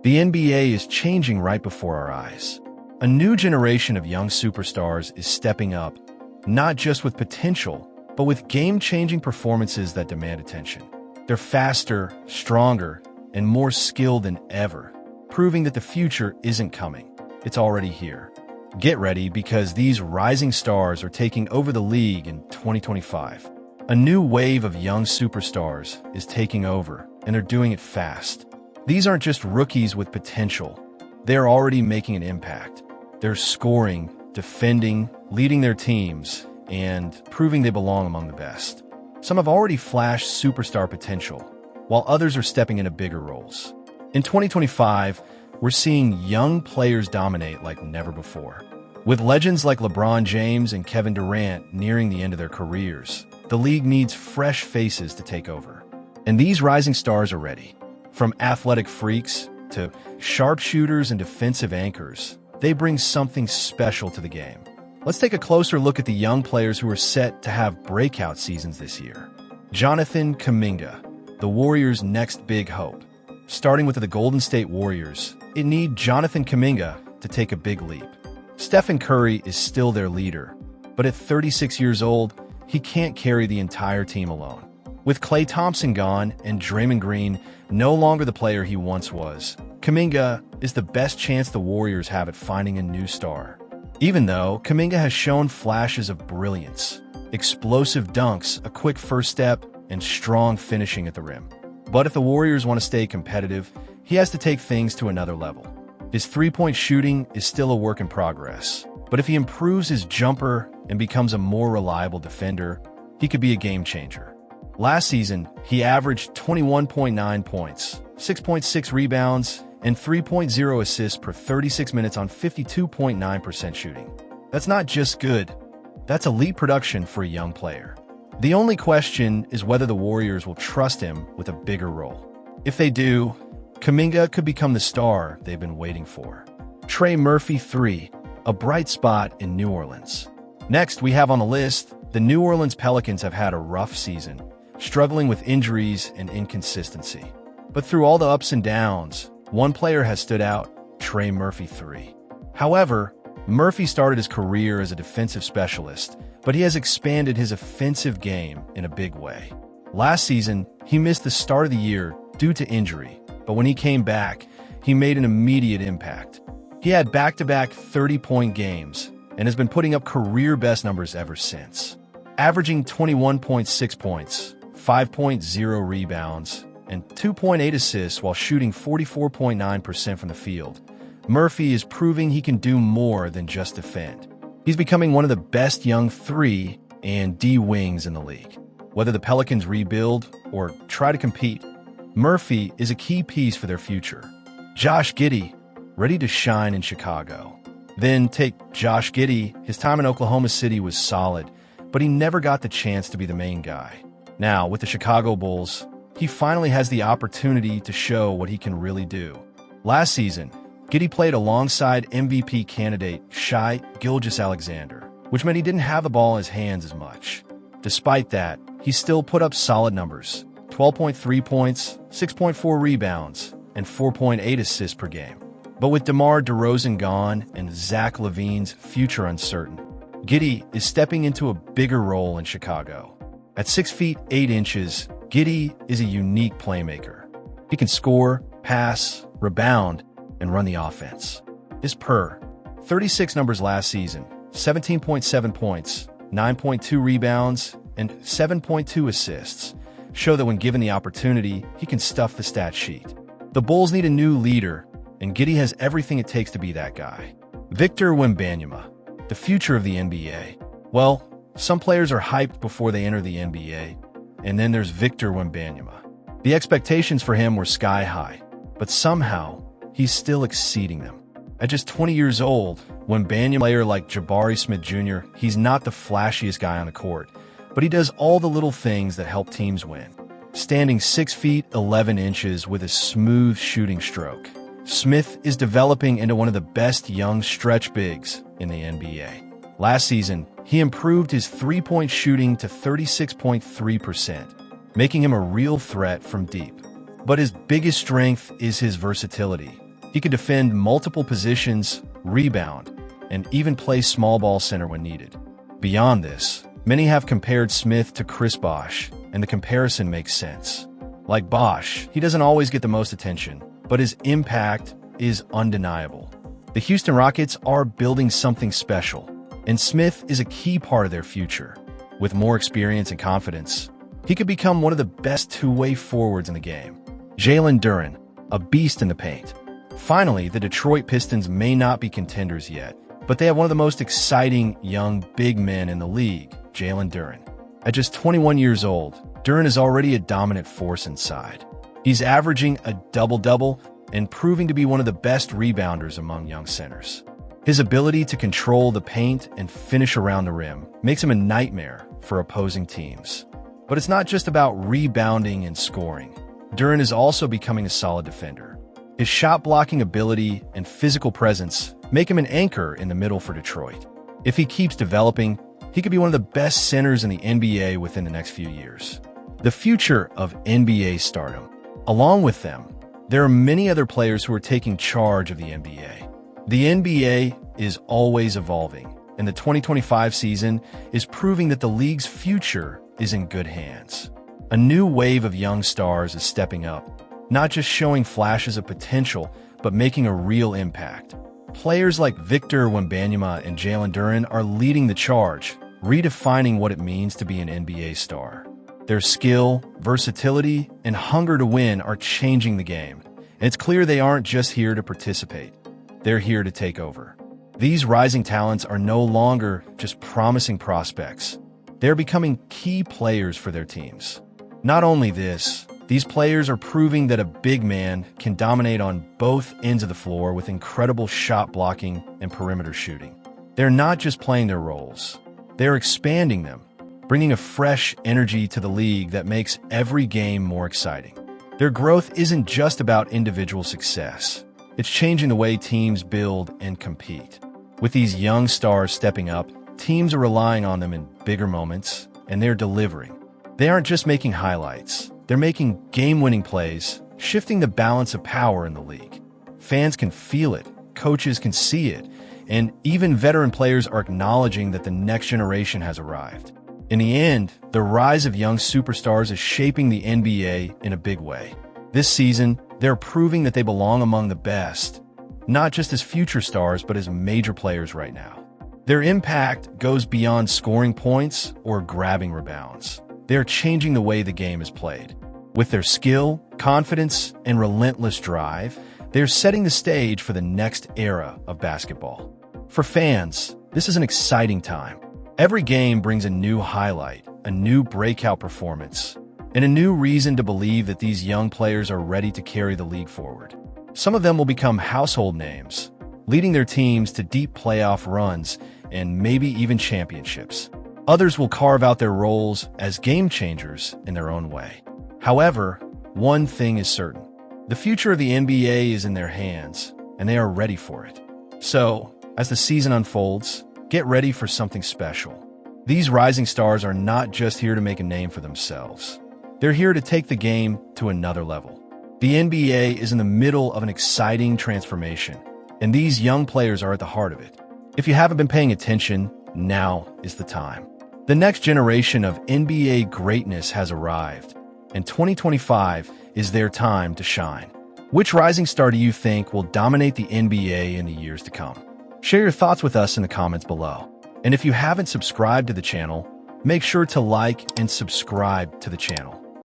The NBA is changing right before our eyes. A new generation of young superstars is stepping up, not just with potential, but with game-changing performances that demand attention. They're faster, stronger, and more skilled than ever, proving that the future isn't coming. It's already here. Get ready because these rising stars are taking over the league in 2025. A new wave of young superstars is taking over, and they're doing it fast. These aren't just rookies with potential. They're already making an impact. They're scoring, defending, leading their teams, and proving they belong among the best. Some have already flashed superstar potential, while others are stepping into bigger roles. In 2025, we're seeing young players dominate like never before. With legends like LeBron James and Kevin Durant nearing the end of their careers, the league needs fresh faces to take over. And these rising stars are ready. From athletic freaks to sharpshooters and defensive anchors, they bring something special to the game. Let's take a closer look at the young players who are set to have breakout seasons this year. Jonathan Kaminga, the Warriors' next big hope. Starting with the Golden State Warriors, it needs Jonathan Kaminga to take a big leap. Stephen Curry is still their leader, but at 36 years old, he can't carry the entire team alone. With Klay Thompson gone and Draymond Green no longer the player he once was, Kaminga is the best chance the Warriors have at finding a new star. Even though Kaminga has shown flashes of brilliance, explosive dunks, a quick first step, and strong finishing at the rim. But if the Warriors want to stay competitive, he has to take things to another level. His three-point shooting is still a work in progress, but if he improves his jumper and becomes a more reliable defender, he could be a game changer. Last season, he averaged 21.9 points, 6.6 rebounds, and 3.0 assists per 36 minutes on 52.9% shooting. That's not just good, that's elite production for a young player. The only question is whether the Warriors will trust him with a bigger role. If they do, Kaminga could become the star they've been waiting for. Trey Murphy 3, a bright spot in New Orleans. Next, we have on the list, the New Orleans Pelicans have had a rough season, struggling with injuries and inconsistency. But through all the ups and downs, one player has stood out, Trey Murphy 3. However, Murphy started his career as a defensive specialist, but he has expanded his offensive game in a big way. Last season, he missed the start of the year due to injury, but when he came back, he made an immediate impact. He had back-to-back 30-point games and has been putting up career-best numbers ever since, averaging 21.6 points, 5.0 rebounds, and 2.8 assists while shooting 44.9% from the field. Murphy is proving he can do more than just defend. He's becoming one of the best young 3 and D wings in the league. Whether the Pelicans rebuild or try to compete, Murphy is a key piece for their future. Josh Giddy, ready to shine in Chicago. Then take Josh Giddy. His time in Oklahoma City was solid, but he never got the chance to be the main guy. Now, with the Chicago Bulls, he finally has the opportunity to show what he can really do. Last season, Giddy played alongside MVP candidate Shai Gilgeous-Alexander, which meant he didn't have the ball in his hands as much. Despite that, he still put up solid numbers, 12.3 points, 6.4 rebounds, and 4.8 assists per game. But with DeMar DeRozan gone and Zach LaVine's future uncertain, Giddy is stepping into a bigger role in Chicago. At 6 feet 8 inches, Giddy is a unique playmaker. He can score, pass, rebound, and run the offense. His per 36 numbers last season, 17.7 points, 9.2 rebounds, and 7.2 assists, show that when given the opportunity, he can stuff the stat sheet. The Bulls need a new leader, and Giddy has everything it takes to be that guy. Victor Wembanyama, the future of the NBA. Well, some players are hyped before they enter the NBA, and then there's Victor Wembanyama. The expectations for him were sky high, but somehow, he's still exceeding them. At just 20 years old, Wembanyama, a player like Jabari Smith Jr., he's not the flashiest guy on the court, but he does all the little things that help teams win. Standing 6 feet 11 inches with a smooth shooting stroke, Smith is developing into one of the best young stretch bigs in the NBA. Last season, he improved his three-point shooting to 36.3%, making him a real threat from deep. But his biggest strength is his versatility. He could defend multiple positions, rebound, and even play small ball center when needed. Beyond this, many have compared Smith to Chris Bosh, and the comparison makes sense. Like Bosh, he doesn't always get the most attention, but his impact is undeniable. The Houston Rockets are building something special, and Smith is a key part of their future. With more experience and confidence, he could become one of the best two-way forwards in the game. Jaylen Duran, a beast in the paint. Finally, the Detroit Pistons may not be contenders yet, but they have one of the most exciting young big men in the league, Jaylen Duran. At just 21 years old, Duran is already a dominant force inside. He's averaging a double-double and proving to be one of the best rebounders among young centers. His ability to control the paint and finish around the rim makes him a nightmare for opposing teams. But it's not just about rebounding and scoring. Duran is also becoming a solid defender. His shot-blocking ability and physical presence make him an anchor in the middle for Detroit. If he keeps developing, he could be one of the best centers in the NBA within the next few years. The future of NBA stardom. Along with them, there are many other players who are taking charge of the NBA. The NBA is always evolving, and the 2025 season is proving that the league's future is in good hands. A new wave of young stars is stepping up, not just showing flashes of potential, but making a real impact. Players like Victor Wembanyama and Jaylen Duran are leading the charge, redefining what it means to be an NBA star. Their skill, versatility, and hunger to win are changing the game, and it's clear they aren't just here to participate. They're here to take over. These rising talents are no longer just promising prospects. They're becoming key players for their teams. Not only this, these players are proving that a big man can dominate on both ends of the floor with incredible shot blocking and perimeter shooting. They're not just playing their roles, they're expanding them, bringing a fresh energy to the league that makes every game more exciting. Their growth isn't just about individual success. It's changing the way teams build and compete. With these young stars stepping up, teams are relying on them in bigger moments, and they're delivering. They aren't just making highlights. They're making game-winning plays, shifting the balance of power in the league. Fans can feel it, coaches can see it, and even veteran players are acknowledging that the next generation has arrived. In the end, the rise of young superstars is shaping the NBA in a big way. This season, they're proving that they belong among the best, not just as future stars, but as major players right now. Their impact goes beyond scoring points or grabbing rebounds. They're changing the way the game is played. With their skill, confidence, and relentless drive, they're setting the stage for the next era of basketball. For fans, this is an exciting time. Every game brings a new highlight, a new breakout performance, and a new reason to believe that these young players are ready to carry the league forward. Some of them will become household names, leading their teams to deep playoff runs and maybe even championships. Others will carve out their roles as game changers in their own way. However, one thing is certain. The future of the NBA is in their hands, and they are ready for it. So, as the season unfolds, get ready for something special. These rising stars are not just here to make a name for themselves. They're here to take the game to another level. The NBA is in the middle of an exciting transformation, and these young players are at the heart of it. If you haven't been paying attention, now is the time. The next generation of NBA greatness has arrived, and 2025 is their time to shine. Which rising star do you think will dominate the NBA in the years to come? Share your thoughts with us in the comments below. And if you haven't subscribed to the channel, make sure to like and subscribe to the channel.